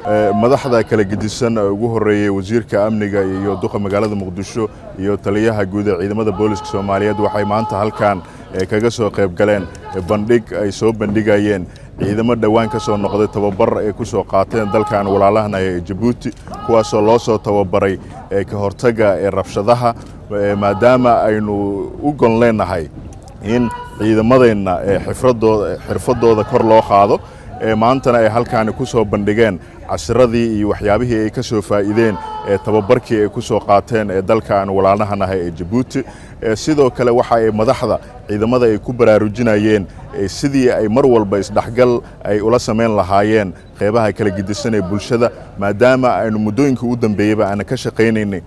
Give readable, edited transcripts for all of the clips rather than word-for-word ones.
madaxda kala gedisan ugu horeeyay wasiirka amniga iyo duqa magaalada Muqdisho iyo taliyaha guud ee ciidamada booliska Soomaaliyeed waxay maanta halkan kaga soo qayb galeen bandhig ay soo bandhigayeen ciidamada dhawaan ka soo noqday tababar ay ku soo qaateen dalkan walaalahana ee Djibouti kuwaas oo loo soo tababaray ka hortaga rabshadaha maadaama aynu u gon leenahay in ciidamadeena xirfadooda kor loo qaado maantana ay halkaan ku soo bandhigeen casradii iyo waxyaabihii ay ka soo faa'iideen tababarkii ay ku soo qaateen dalkan walaalahana ee Djibouti sidoo kale waxa ay madaxda ciidamada ay ku baraarujinayeen sidii ay mar walba isdhaxgal ay ula sameyn lahaayeen qeybaha kala gedisan ee bulshada maadaama aynu muddooyinkii u dambeeyay aan ka shaqeynaynay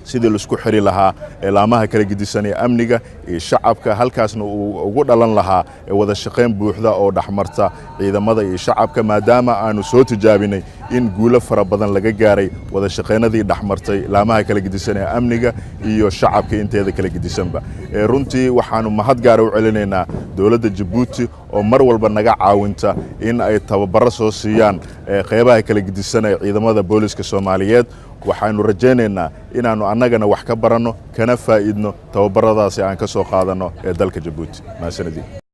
sidii la isku xiri lahaa laamaha kala gedisan ee amniga iyo shacabka halkaasna uu ugu dhalan lahaa wada shaqeyn buuxda oo dhaxmarta ciidamada iyo shacabka maadaama aanu soo tijaabinay in guulo fara badan laga gaaray wada shaqeynadii dhaxmartay laamaha kala gedisan ee amniga iyo shacabka inteeda kala gedisanba runtii waxaanu mahad gaar u celinaynaa dawladda Djibouti oo mar walba naga caawinta in ay tababaro soo siiyaan qeybaha kala gedisan ee ciidamada booliska Soomaaliyeed waxaanu rajaynaynaa inaanu annagana wax ka baranno kana faa'iidno tababaradaasi aan ka soo qaadano dalka Djibouti maasanadii